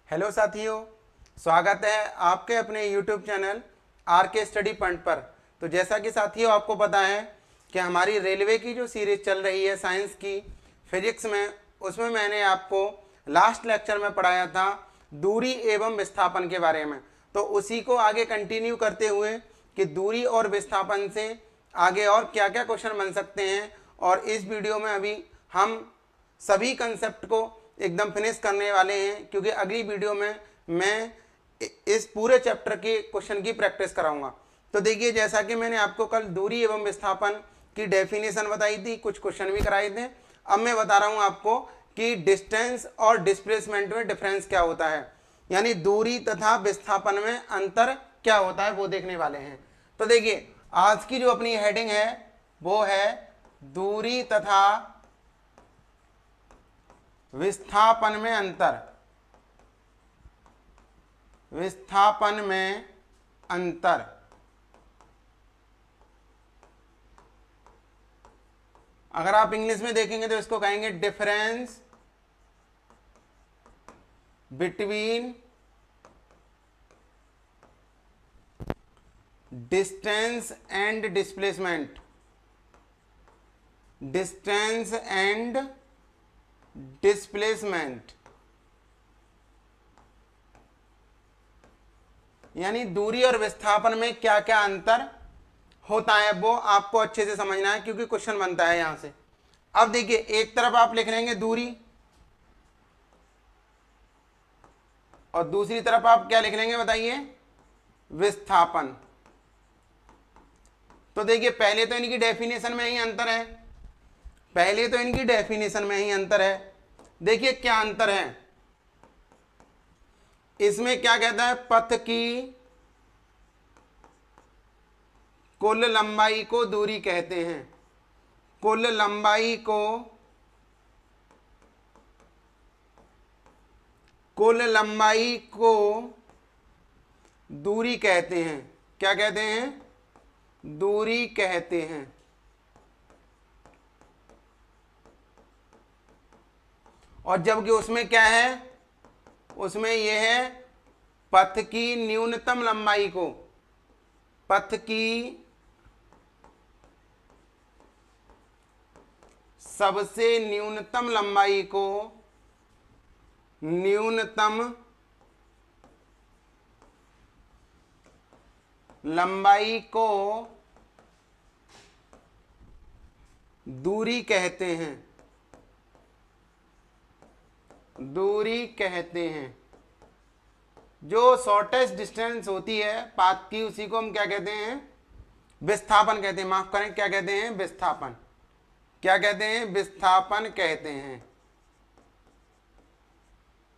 Hello साथियों, स्वागत है आपके अपने YouTube चैनल आर के स्टडी पॉइंट पर। तो जैसा कि साथियों आपको पता है कि हमारी रेलवे की जो सीरीज चल रही है साइंस की फिजिक्स में, उसमें मैंने आपको लास्ट लेक्चर में पढ़ाया था दूरी एवं विस्थापन के बारे में। तो उसी को आगे कंटिन्यू करते हुए कि दूरी और विस्थापन से आगे और क्या क्या क्वेश्चन बन सकते हैं, और इस वीडियो में अभी हम सभी कंसेप्ट को एकदम फिनिश करने वाले हैं, क्योंकि अगली वीडियो में मैं इस पूरे चैप्टर के क्वेश्चन की प्रैक्टिस कराऊंगा। तो देखिए, जैसा कि मैंने आपको कल दूरी एवं विस्थापन की डेफिनेशन बताई थी, कुछ क्वेश्चन भी कराए थे। अब मैं बता रहा हूं आपको कि डिस्टेंस और डिस्प्लेसमेंट में डिफरेंस क्या होता है, यानी दूरी तथा विस्थापन में अंतर क्या होता है, वो देखने वाले हैं। तो देखिए, आज की जो अपनी हेडिंग है वो है दूरी तथा विस्थापन में अंतर। विस्थापन में अंतर। अगर आप इंग्लिश में देखेंगे तो इसको कहेंगे difference between distance and displacement. Distance and displacement यानी दूरी और विस्थापन में क्या क्या अंतर होता है, वो आपको अच्छे से समझना है, क्योंकि क्वेश्चन बनता है यहां से। अब देखिए, एक तरफ आप लिख लेंगे दूरी और दूसरी तरफ आप क्या लिख लेंगे बताइए, विस्थापन। तो देखिए, पहले तो इनकी डेफिनेशन में ही अंतर है। पहले तो इनकी डेफिनेशन में ही अंतर है। देखिए क्या अंतर है इसमें। क्या कहता है, पथ की कुल लंबाई को दूरी कहते हैं। कुल लंबाई को दूरी कहते हैं। क्या कहते हैं, दूरी कहते हैं। और जबकि उसमें क्या है, उसमें यह है पथ की न्यूनतम लंबाई को, पथ की सबसे न्यूनतम लंबाई को न्यूनतम लंबाई को दूरी कहते हैं। दूरी कहते हैं। जो शॉर्टेस्ट डिस्टेंस होती है पाथ की, उसी को हम क्या कहते हैं, विस्थापन कहते हैं। माफ करें, क्या कहते हैं, विस्थापन। क्या कहते हैं, विस्थापन कहते हैं।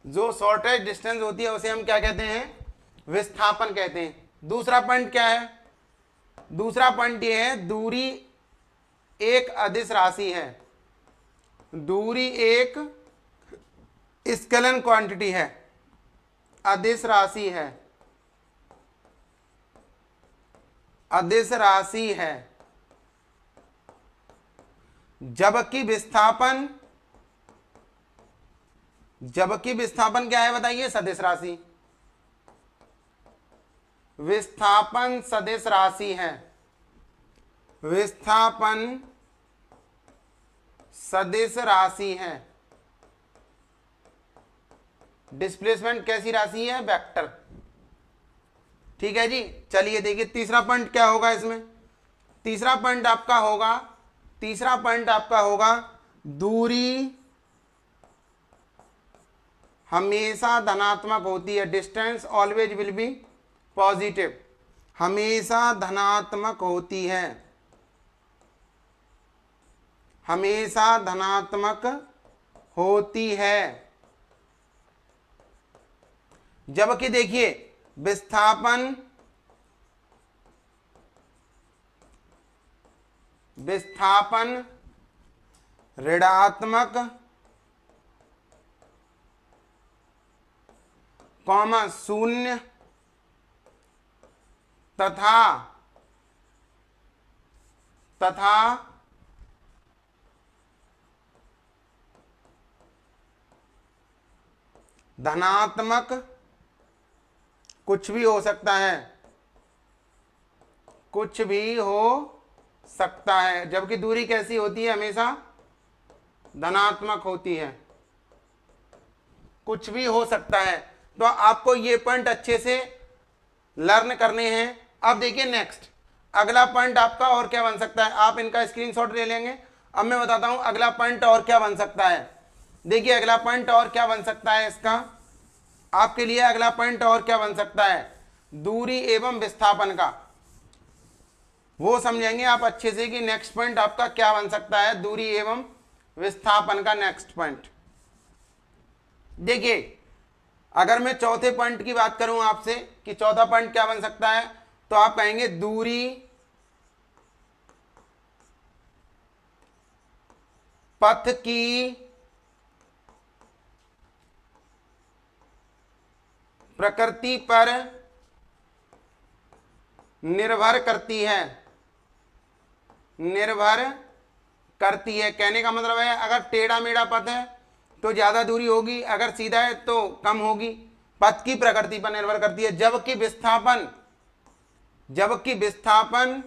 जो शॉर्टेस्ट डिस्टेंस होती है उसे हम क्या कहते हैं, विस्थापन कहते हैं। दूसरा पॉइंट क्या है, दूसरा पॉइंट ये है दूरी एक अदिश राशि है। दूरी एक स्केलर क्वांटिटी है, अदिश राशि है, अदिश राशि है। जबकि विस्थापन क्या है बताइए, सदिश राशि। विस्थापन सदिश राशि है। विस्थापन सदिश राशि है। डिस्प्लेसमेंट कैसी राशि है, वेक्टर। ठीक है जी। चलिए देखिए, तीसरा पॉइंट क्या होगा इसमें। तीसरा पॉइंट आपका होगा दूरी हमेशा धनात्मक होती है। Distance always will be positive. हमेशा धनात्मक होती है। हमेशा धनात्मक होती है। जबकि देखिए, विस्थापन ऋणात्मक शून्य तथा धनात्मक कुछ भी हो सकता है, कुछ भी हो सकता है, जबकि दूरी कैसी होती है, हमेशा धनात्मक होती है, कुछ भी हो सकता है। तो आपको ये पॉइंट अच्छे से लर्न करने हैं। अब देखिए नेक्स्ट अगला पॉइंट आपका और क्या बन सकता है, आप इनका स्क्रीनशॉट ले लेंगे। अब मैं बताता हूं अगला पॉइंट और क्या बन सकता है। देखिए अगला पॉइंट और क्या बन सकता है इसका आपके लिए, अगला पॉइंट और क्या बन सकता है, दूरी एवं विस्थापन का, वो समझेंगे आप अच्छे से कि नेक्स्ट पॉइंट आपका क्या बन सकता है, दूरी एवं विस्थापन का नेक्स्ट पॉइंट। देखिए अगर मैं चौथे पॉइंट की बात करूं आपसे कि चौथा पॉइंट क्या बन सकता है, तो आप कहेंगे दूरी पथ की प्रकृति पर निर्भर करती है, निर्भर करती है। कहने का मतलब है अगर टेढ़ा मेढ़ा पथ है तो ज्यादा दूरी होगी, अगर सीधा है तो कम होगी, पथ की प्रकृति पर निर्भर करती है। जबकि विस्थापन, जबकि विस्थापन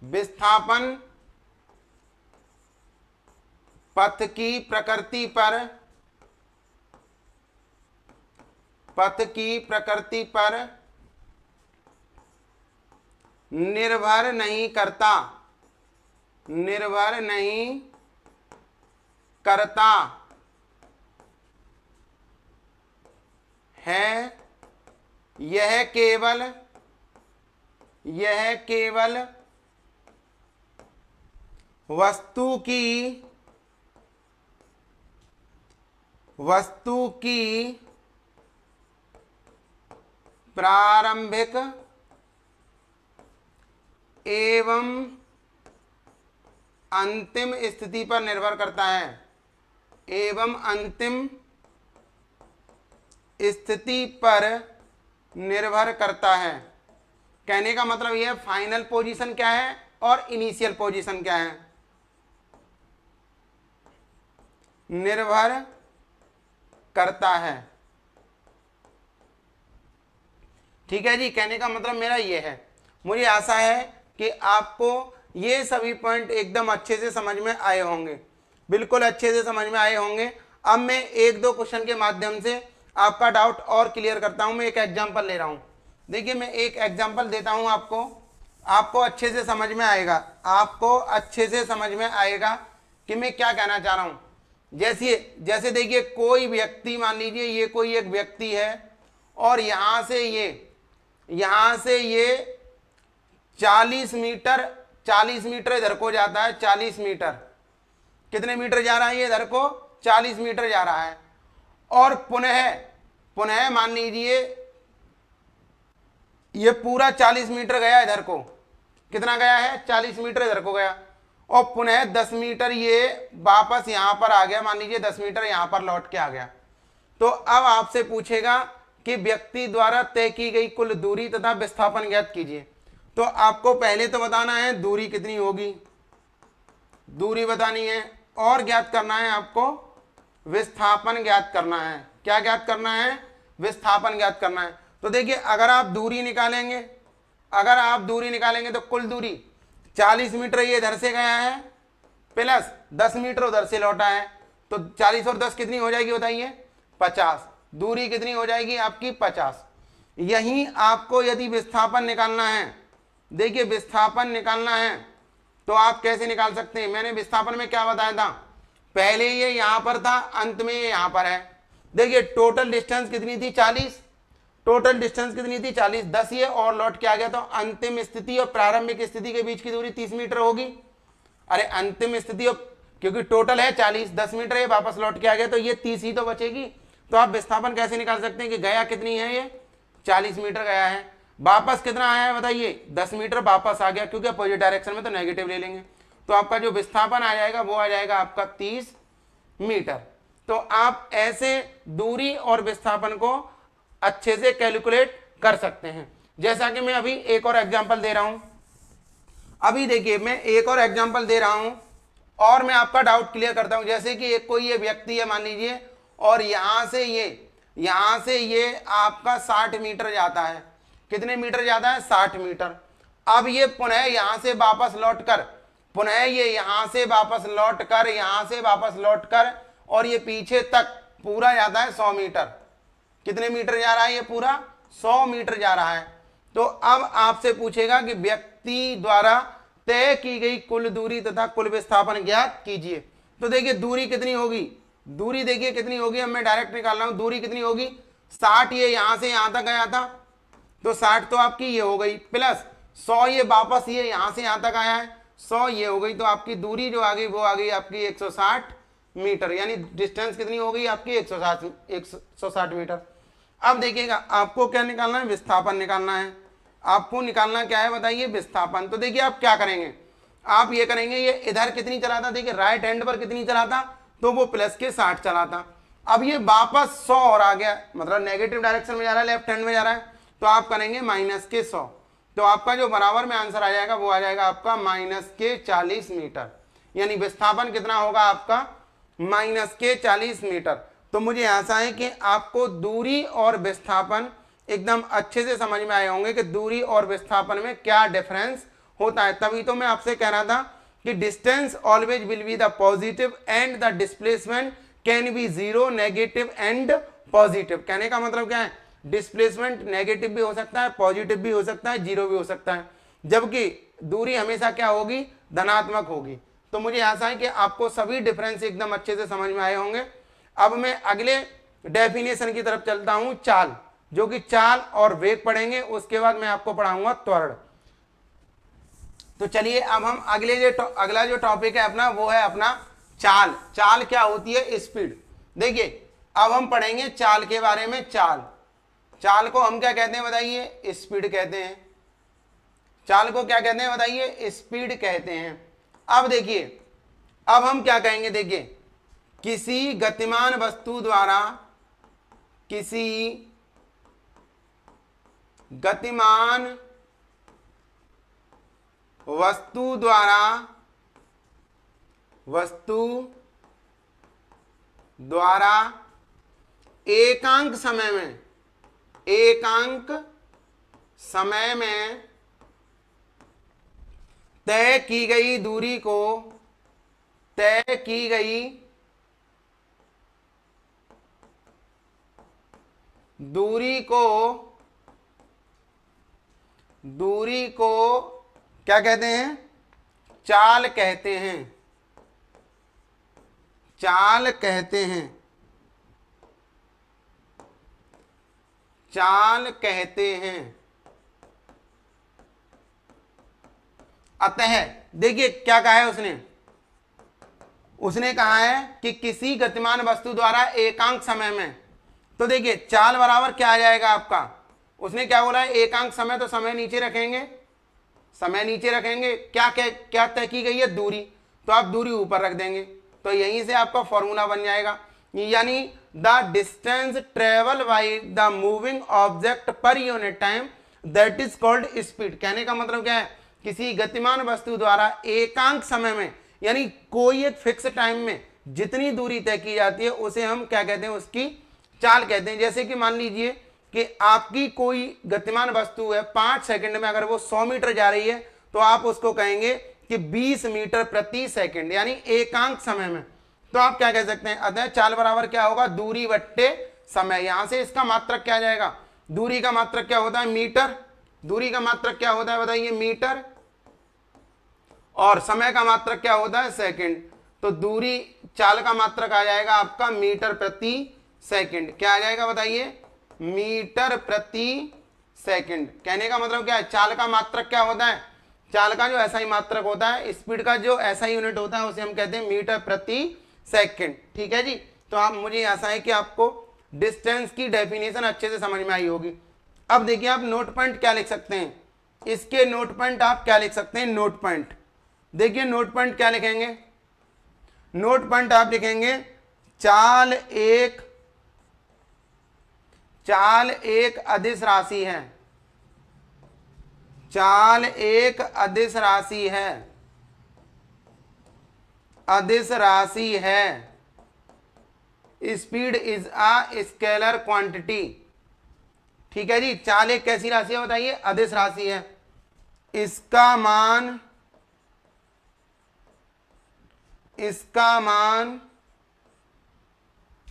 विस्थापन पथ की प्रकृति पर, पथ की प्रकृति पर निर्भर नहीं करता, निर्भर नहीं करता है, यह केवल, यह केवल वस्तु की, वस्तु की प्रारंभिक एवं अंतिम स्थिति पर निर्भर करता है, एवं अंतिम स्थिति पर निर्भर करता है। कहने का मतलब यह फाइनल पोजीशन क्या है और इनिशियल पोजीशन क्या है, निर्भर करता है। ठीक है जी, कहने का मतलब मेरा ये है। मुझे आशा है कि आपको ये सभी पॉइंट एकदम अच्छे से समझ में आए होंगे, बिल्कुल अच्छे से समझ में आए होंगे। अब मैं एक दो क्वेश्चन के माध्यम से आपका डाउट और क्लियर करता हूं। मैं एक एग्जांपल ले रहा हूं। देखिए मैं एक एग्जांपल देता हूं आपको, आपको अच्छे से समझ में आएगा, आपको अच्छे से समझ में आएगा कि मैं क्या कहना चाह रहा हूं। जैसे देखिए कोई व्यक्ति, मान लीजिए ये कोई एक व्यक्ति है और यहां से ये 40 मीटर, 40 मीटर इधर को जाता है, 40 मीटर, कितने मीटर जा रहा है ये इधर को, 40 मीटर जा रहा है। और पुनः मान लीजिए ये पूरा 40 मीटर गया इधर को, कितना गया है, 40 मीटर इधर को गया, और पुनः 10 मीटर ये वापस यहां पर आ गया, मान लीजिए 10 मीटर यहां पर लौट के आ गया। तो अब आपसे पूछेगा कि व्यक्ति द्वारा तय की गई कुल दूरी तथा विस्थापन ज्ञात कीजिए। तो आपको पहले तो बताना है दूरी कितनी होगी, दूरी बतानी है, और ज्ञात करना है आपको विस्थापन ज्ञात करना है। क्या ज्ञात करना है, विस्थापन ज्ञात करना है। तो देखिए अगर आप दूरी निकालेंगे, अगर आप दूरी निकालेंगे तो कुल दूरी 40 मीटर ये इधर से गया है प्लस 10 मीटर उधर से लौटा है, तो 40 और 10 कितनी हो जाएगी बताइए, 50। दूरी कितनी हो जाएगी आपकी, 50। यही आपको यदि विस्थापन निकालना है, देखिए विस्थापन निकालना है तो आप कैसे निकाल सकते हैं। मैंने विस्थापन में क्या बताया था, पहले ये यहां पर था, अंत में ये यहां पर है। देखिए टोटल डिस्टेंस कितनी थी, 40, टोटल डिस्टेंस कितनी थी 40, 10 ये और लौट के आ गया, तो अंतिम स्थिति और प्रारंभिक स्थिति के बीच की दूरी 30 मीटर होगी। अरे अंतिम स्थिति और, क्योंकि टोटल है 40, 10 मीटर ये वापस लौट के आ गया, तो ये 30 ही तो बचेगी। तो आप विस्थापन कैसे निकाल सकते हैं कि गया कितनी है, ये 40 मीटर गया है, वापस कितना आया है बताइए, 10 मीटर वापस आ गया, क्योंकि अपोजिट डायरेक्शन में तो नेगेटिव ले लेंगे। तो आपका जो विस्थापन आ जाएगा वो आ जाएगा आपका 30 मीटर। तो आप ऐसे दूरी और विस्थापन को अच्छे से कैलकुलेट कर सकते हैं। जैसा कि मैं अभी एक और एग्जांपल दे रहा हूं, अभी देखिए मैं एक और एग्जांपल दे रहा हूं और मैं आपका डाउट क्लियर करता हूं। जैसे कि एक कोई ये व्यक्ति है मान लीजिए, और यहां से ये आपका 60 मीटर जाता है। कितने मीटर जाता है? 60 मीटर। अब ये पुनः यहां से वापस लौटकर, पुनः ये यहां से वापस लौटकर, यहां से वापस लौटकर, और ये पीछे तक पूरा जाता है 100 मीटर। कितने मीटर जा रहा है? ये पूरा 100 मीटर जा रहा है। तो अब आपसे पूछेगा कि व्यक्ति द्वारा तय की गई कुल दूरी तथा कुल विस्थापन ज्ञात कीजिए। तो देखिए दूरी कितनी होगी, दूरी देखिए कितनी होगी। अब मैं डायरेक्ट निकाल रहा हूं, दूरी कितनी होगी? 60 ये यहां से यहां तक गया था, तो 60 तो आपकी ये हो गई, प्लस 100 ये वापस ये यहां से यहां तक आया है, 100 ये हो गई। तो आपकी दूरी जो आ गई वो आ गई आपकी 160 मीटर, यानी डिस्टेंस कितनी हो गई आपकी? 160 मीटर। अब देखिएगा आपको क्या निकालना है? विस्थापन निकालना है। आपको निकालना क्या है बताइए? विस्थापन। तो देखिए आप क्या करेंगे, आप ये करेंगे, ये इधर कितनी चलाता, देखिए राइट हैंड पर कितनी चलाता, तो वो प्लस के 60 चलाता। अब ये वापस 100 और आ गया, मतलब नेगेटिव डायरेक्शन में जा रहा है, लेफ्ट हैंड में जा रहा है, तो आप करेंगे माइनस के 100। तो आपका जो बराबर में आंसर आ जाएगा वो आ जाएगा आपका माइनस के 40 मीटर, यानी विस्थापन कितना होगा आपका? माइनस के 40 मीटर। तो मुझे आशा है कि आपको दूरी और विस्थापन एकदम अच्छे से समझ में आए होंगे कि दूरी और विस्थापन में क्या डिफरेंस होता है। तभी तो मैं आपसे कह रहा था कि distance always will be the positive and the displacement can be zero, negative and positive. कहने का मतलब क्या है? डिस्प्लेसमेंट नेगेटिव भी हो सकता है, पॉजिटिव भी हो सकता है, जीरो भी हो सकता है, जबकि दूरी हमेशा क्या होगी? धनात्मक होगी। तो मुझे आशा है कि आपको सभी डिफरेंस एकदम अच्छे से समझ में आए होंगे। अब मैं अगले डेफिनेशन की तरफ चलता हूं, चाल, जो कि चाल और वेग पढ़ेंगे, उसके बाद मैं आपको पढ़ाऊंगा त्वरण। तो चलिए अब हम अगला जो टॉपिक है अपना वो है अपना चाल। चाल क्या होती है? स्पीड। देखिए अब हम पढ़ेंगे चाल के बारे में। चाल को हम क्या कहते हैं बताइए? स्पीड कहते हैं। चाल को क्या कहते हैं बताइए? स्पीड कहते हैं। अब देखिए अब हम क्या कहेंगे, देखिए किसी गतिमान वस्तु द्वारा, किसी गतिमान वस्तु द्वारा एकांक समय में तय की गई दूरी को क्या कहते हैं? चाल कहते हैं। चाल कहते हैं। चाल कहते हैं। अतः देखिए क्या कहा है उसने कहा है कि किसी गतिमान वस्तु द्वारा एकांक समय में, तो देखिए चाल बराबर क्या आ जाएगा आपका? उसने क्या बोला है? एकांक समय, तो समय नीचे रखेंगे, समय नीचे रखेंगे, क्या तय की गई है? दूरी, तो आप दूरी ऊपर रख देंगे, तो यहीं से आपका फॉर्मूला बन जाएगा, यानी the distance travel by the moving object per unit time that is called speed. कहने का मतलब क्या है? किसी गतिमान वस्तु द्वारा एकांक समय में, यानी कोई एक फिक्स टाइम में जितनी दूरी तय की जाती है उसे हम क्या कहते हैं? उसकी चाल कहते हैं। जैसे कि मान लीजिए कि आपकी कोई गतिमान वस्तु है, 5 सेकंड में अगर वो 100 मीटर जा रही है, तो आप उसको कहेंगे कि 20 मीटर प्रति सेकंड, यानी एकांक समय में। तो आप क्या कह सकते हैं? अतः चाल बराबर क्या होगा? दूरी बट्टे समय। यहां से इसका मात्रक क्या आ जाएगा? दूरी का मात्रक क्या होता है? मीटर। दूरी का मात्रक क्या होता है बताइए? मीटर। और समय का मात्रक क्या होता है? सेकंड। तो दूरी, चाल का मात्रक आ जाएगा आपका मीटर प्रति सेकंड। क्या आ जाएगा बताइए? मीटर प्रति सेकंड। कहने का मतलब क्या है? चाल का मात्रक क्या होता है? चाल का जो ऐसा मात्रक होता है, स्पीड का जो ऐसा यूनिट होता है, उसे हम कहते हैं मीटर प्रति सेकंड। ठीक है जी। तो आप, मुझे आशा है कि आपको डिस्टेंस की डेफिनेशन अच्छे से समझ में आई होगी। अब देखिए आप नोट पॉइंट क्या लिख सकते हैं? इसके नोट पॉइंट आप क्या लिख सकते हैं? नोट पॉइंट देखिए, नोट पॉइंट क्या लिखेंगे? नोट पॉइंट आप लिखेंगे चाल एक अदिश राशि है। चाल एक अदिश राशि है। अदिश राशि है। Speed is a scalar quantity. ठीक है जी, चाल एक कैसी राशि है बताइए? अदिश राशि है। इसका मान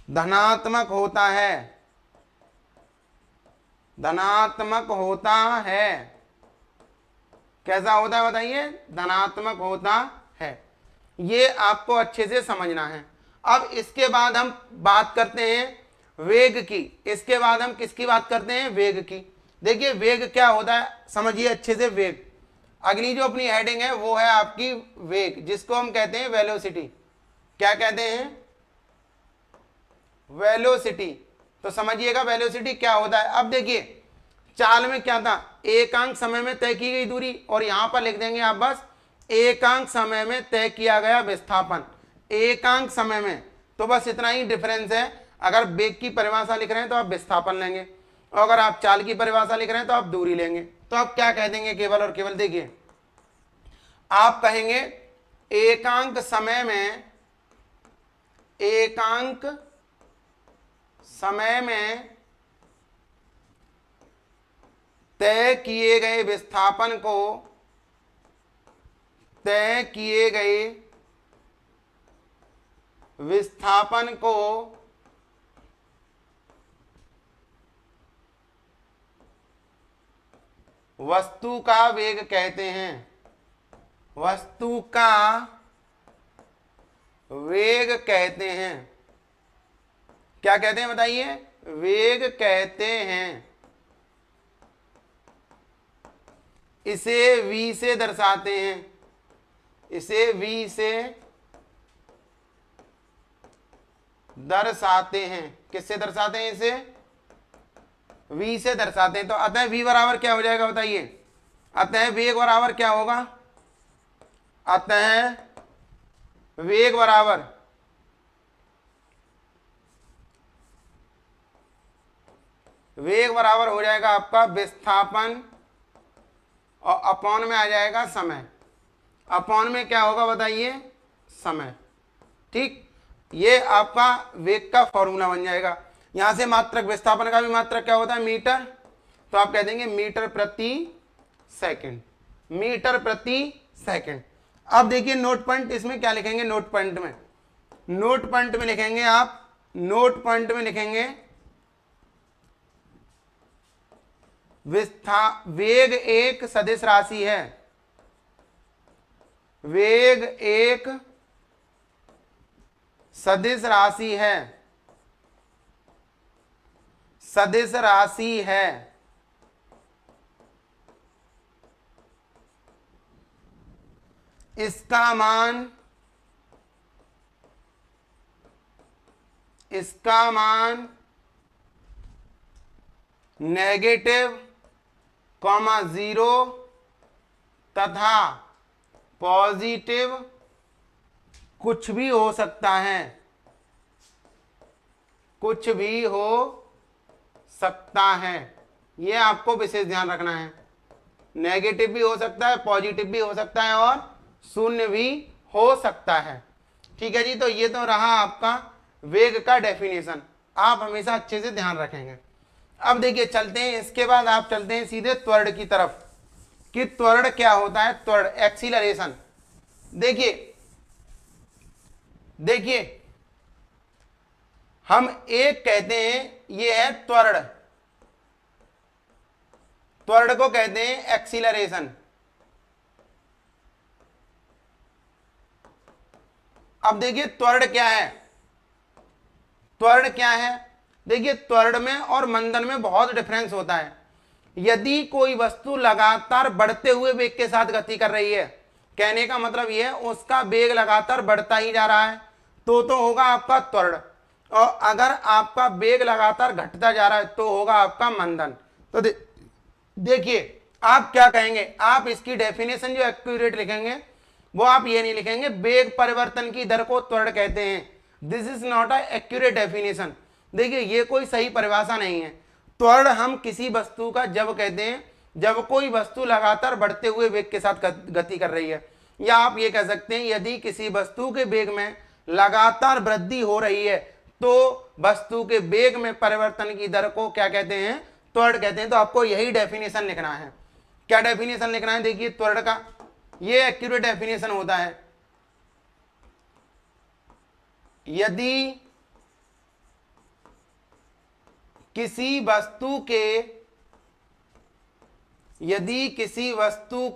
धनात्मक होता है। धनात्मक होता है। कैसा होता है बताइए? धनात्मक होता है। ये आपको अच्छे से समझना है। अब इसके बाद हम बात करते हैं वेग की। इसके बाद हम किसकी बात करते हैं? वेग की। देखिए वेग क्या होता है, समझिए अच्छे से। वेग, अगली जो अपनी हेडिंग है वो है आपकी वेग, जिसको हम कहते हैं वेलोसिटी। क्या कहते हैं? वेलोसिटी। तो समझिएगा वेलोसिटी क्या होता है। अब देखिए चाल में क्या था? एकांक समय में तय की गई दूरी, और यहां पर लिख देंगे आप बस एकांक समय में तय किया गया विस्थापन। एकांक समय में, तो बस इतना ही डिफरेंस है। अगर वेग की परिभाषा लिख रहे हैं तो आप विस्थापन लेंगे, और अगर आप चाल की परिभाषा लिख रहे हैं तो आप दूरी लेंगे। तो आप क्या कह देंगे? केवल और केवल देखिए, आप कहेंगे एकांक समय में, एकांक समय में तय किए गए विस्थापन को, तय किए गए विस्थापन को वस्तु का वेग कहते हैं। वस्तु का वेग कहते हैं। क्या कहते हैं बताइए? वेग कहते हैं। इसे v से दर्शाते हैं। इसे v से दर्शाते हैं। किससे दर्शाते हैं? इसे v से दर्शाते हैं। तो अतः v बराबर क्या हो जाएगा बताइए? अतः वेग बराबर क्या होगा? अतः वेग बराबर हो जाएगा आपका विस्थापन, और अपॉन में आ जाएगा समय। अपॉन में क्या होगा बताइए? समय। ठीक, ये आपका वेग का फॉर्मूला बन जाएगा। यहां से मात्रक, विस्थापन का भी मात्रक क्या होता है? मीटर। तो आप कह देंगे मीटर प्रति सेकंड। मीटर प्रति सेकंड। अब देखिए नोट पॉइंट, इसमें क्या लिखेंगे? नोट पॉइंट में, नोट पॉइंट में लिखेंगे आप, नोट पॉइंट में लिखेंगे वेग एक सदिश राशि है। वेग एक सदिश राशि है। सदिश राशि है। इसका मान नेगेटिव, जीरो तथा पॉजिटिव कुछ भी हो सकता है। कुछ भी हो सकता है, ये आपको विशेष ध्यान रखना है। नेगेटिव भी हो सकता है, पॉजिटिव भी हो सकता है, और शून्य भी हो सकता है। ठीक है जी, तो ये तो रहा आपका वेग का डेफिनेशन। आप हमेशा अच्छे से ध्यान रखेंगे। अब देखिए चलते हैं, इसके बाद आप चलते हैं सीधे त्वरण की तरफ कि त्वरण क्या होता है। त्वरण, एक्सीलरेशन। देखिए हम एक कहते हैं, ये है त्वरण। त्वरण को कहते हैं एक्सीलरेशन। अब देखिए त्वरण क्या है? त्वरण क्या है? देखिए त्वरण में और मंदन में बहुत डिफरेंस होता है। यदि कोई वस्तु लगातार बढ़ते हुए वेग के साथ गति कर रही है, कहने का मतलब यह है उसका वेग लगातार बढ़ता ही जा रहा है, तो होगा आपका त्वरण। और अगर आपका वेग लगातार घटता जा रहा है तो होगा आपका मंदन। तो देखिए आप क्या कहेंगे? आप इसकी डेफिनेशन जो एक्यूरेट लिखेंगे वो आप ये नहीं लिखेंगे वेग परिवर्तन की दर को त्वरण कहते हैं। This is not a accurate definition. देखिए ये कोई सही परिभाषा नहीं है। त्वरण हम किसी वस्तु का जब कहते हैं जब कोई वस्तु लगातार बढ़ते हुए वेग के साथ गति कर रही है। या आप ये कह सकते हैं यदि किसी वस्तु के वेग में लगातार वृद्धि हो रही है तो वस्तु के वेग में परिवर्तन की दर को क्या कहते हैं, त्वरण कहते हैं। तो आपको यही डेफिनेशन लिखना है। क्या डेफिनेशन लिखना है, देखिए त्वरण का ये एक्यूरेट डेफिनेशन होता है, यदि किसी वस्तु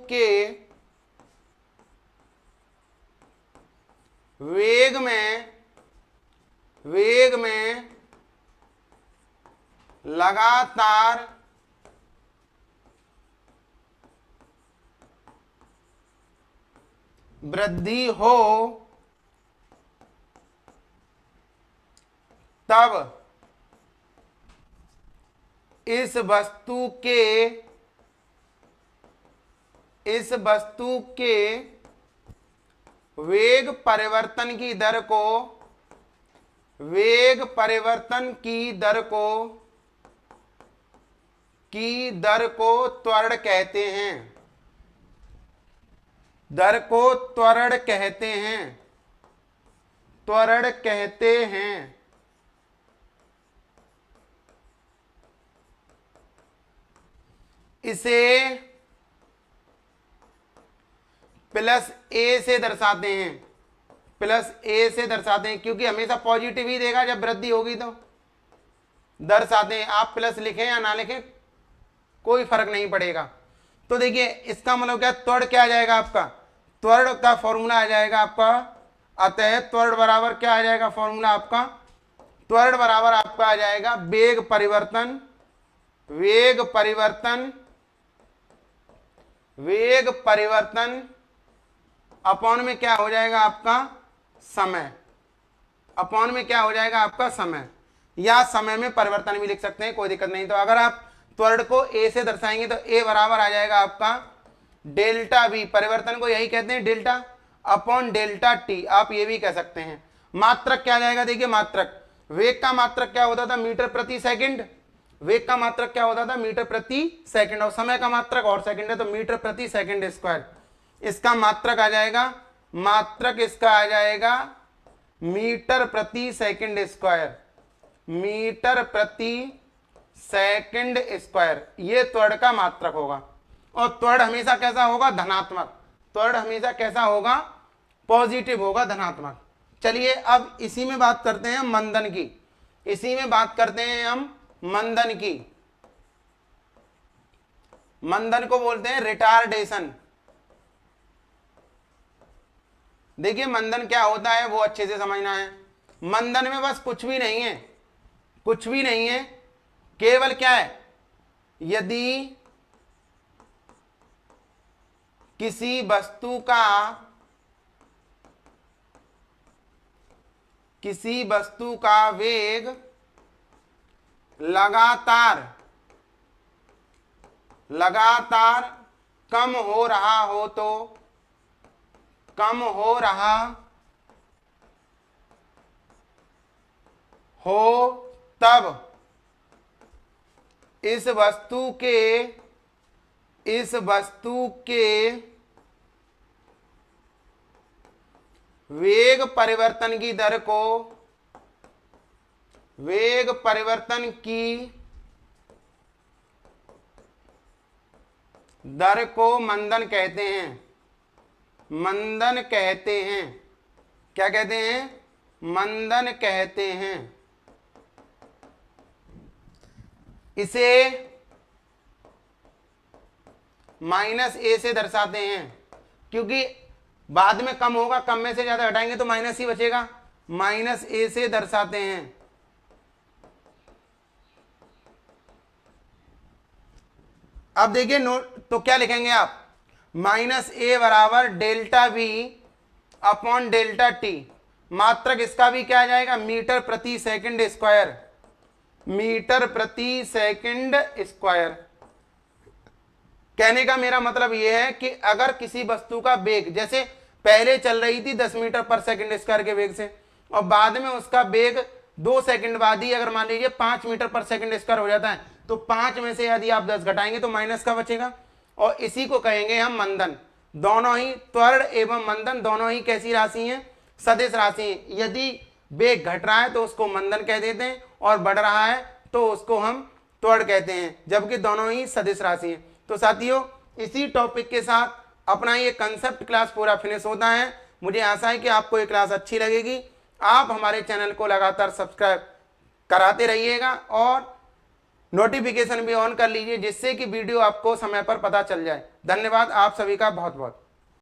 के वेग में लगातार वृद्धि हो तब इस वस्तु के वेग परिवर्तन की दर को त्वरण कहते हैं। दर को त्वरण कहते हैं। इसे प्लस ए से दर्शाते हैं, क्योंकि हमेशा पॉजिटिव ही देगा जब वृद्धि होगी तो दर्शाते हैं। आप प्लस लिखें या ना लिखें कोई फर्क नहीं पड़ेगा। तो देखिए इसका मतलब क्या, त्वरण क्या आ जाएगा आपका, त्वरण का फॉर्मूला आ जाएगा आपका, अतः त्वरण बराबर क्या आ जाएगा फॉर्मूला आपका, त्वरण बराबर आपका आ जाएगा वेग परिवर्तन अपॉन में क्या हो जाएगा आपका समय, या समय में परिवर्तन भी लिख सकते हैं, कोई दिक्कत नहीं। तो अगर आप त्वरण को ए से दर्शाएंगे तो ए बराबर आ जाएगा आपका डेल्टा वी, परिवर्तन को यही कहते हैं डेल्टा, अपॉन डेल्टा टी, आप ये भी कह सकते हैं। मात्रक क्या आ जाएगा, देखिए मात्रक, वेग का मात्रक क्या होता था, मीटर प्रति सेकंड, वेग का मात्रक क्या होता था, मीटर प्रति सेकंड, और समय का मात्रक और सेकंड है तो मीटर प्रति सेकंड स्क्वायर। इसका मात्रक आ जाएगा, इसका आ जाएगा मीटर प्रति सेकंड स्क्वायर, ये त्वरण का मात्रक होगा। और त्वरण हमेशा कैसा होगा, धनात्मक, त्वरण हमेशा कैसा होगा, पॉजिटिव होगा, धनात्मक। चलिए अब इसी में बात करते हैं मंदन की, मंदन को बोलते हैं रिटार्डेशन। देखिए मंदन क्या होता है वो अच्छे से समझना है। मंदन में बस कुछ भी नहीं है, केवल क्या है, यदि किसी वस्तु का वेग लगातार कम हो रहा हो तब इस वस्तु के वेग परिवर्तन की दर को मंदन कहते हैं। क्या कहते हैं, मंदन कहते हैं। इसे माइनस ए से दर्शाते हैं, क्योंकि बाद में कम होगा, कम में से ज्यादा हटाएंगे तो माइनस ही बचेगा, माइनस ए से दर्शाते हैं। अब देखिए नोट, तो क्या लिखेंगे आप, माइनस ए बराबर delta we upon delta T, मात्रक इसका भी क्या आ जाएगा, मीटर प्रति सेकंड स्क्वायर। कहने का मेरा मतलब यह है कि अगर किसी वस्तु का वेग जैसे पहले चल रही थी 10 मीटर पर सेकंड स्क्वायर के वेग से, और बाद में उसका वेग 2 सेकंड बाद ही अगर मान लीजिए 5 मीटर पर सेकंड स्क्वायर हो जाता है, तो 5 में से यदि आप 10 घटाएंगे तो माइनस का बचेगा, और इसी को कहेंगे हम मंदन। दोनों ही त्वरण एवं मंदन दोनों ही कैसी राशि हैं, सदिश राशि हैं। यदि वेग घट रहा है तो उसको मंदन कह देते हैं और बढ़ रहा है तो उसको हम त्वरण कहते हैं, जबकि दोनों ही सदिश राशि हैं। तो साथियों, इसी टॉपिक के साथ अपना ये कंसेप्ट क्लास पूरा फिनिश होता है। मुझे आशा है कि आपको ये क्लास अच्छी लगेगी। आप हमारे चैनल को लगातार सब्सक्राइब कराते रहिएगा और नोटिफिकेशन भी ऑन कर लीजिए, जिससे कि वीडियो आपको समय पर पता चल जाए। धन्यवाद आप सभी का बहुत बहुत।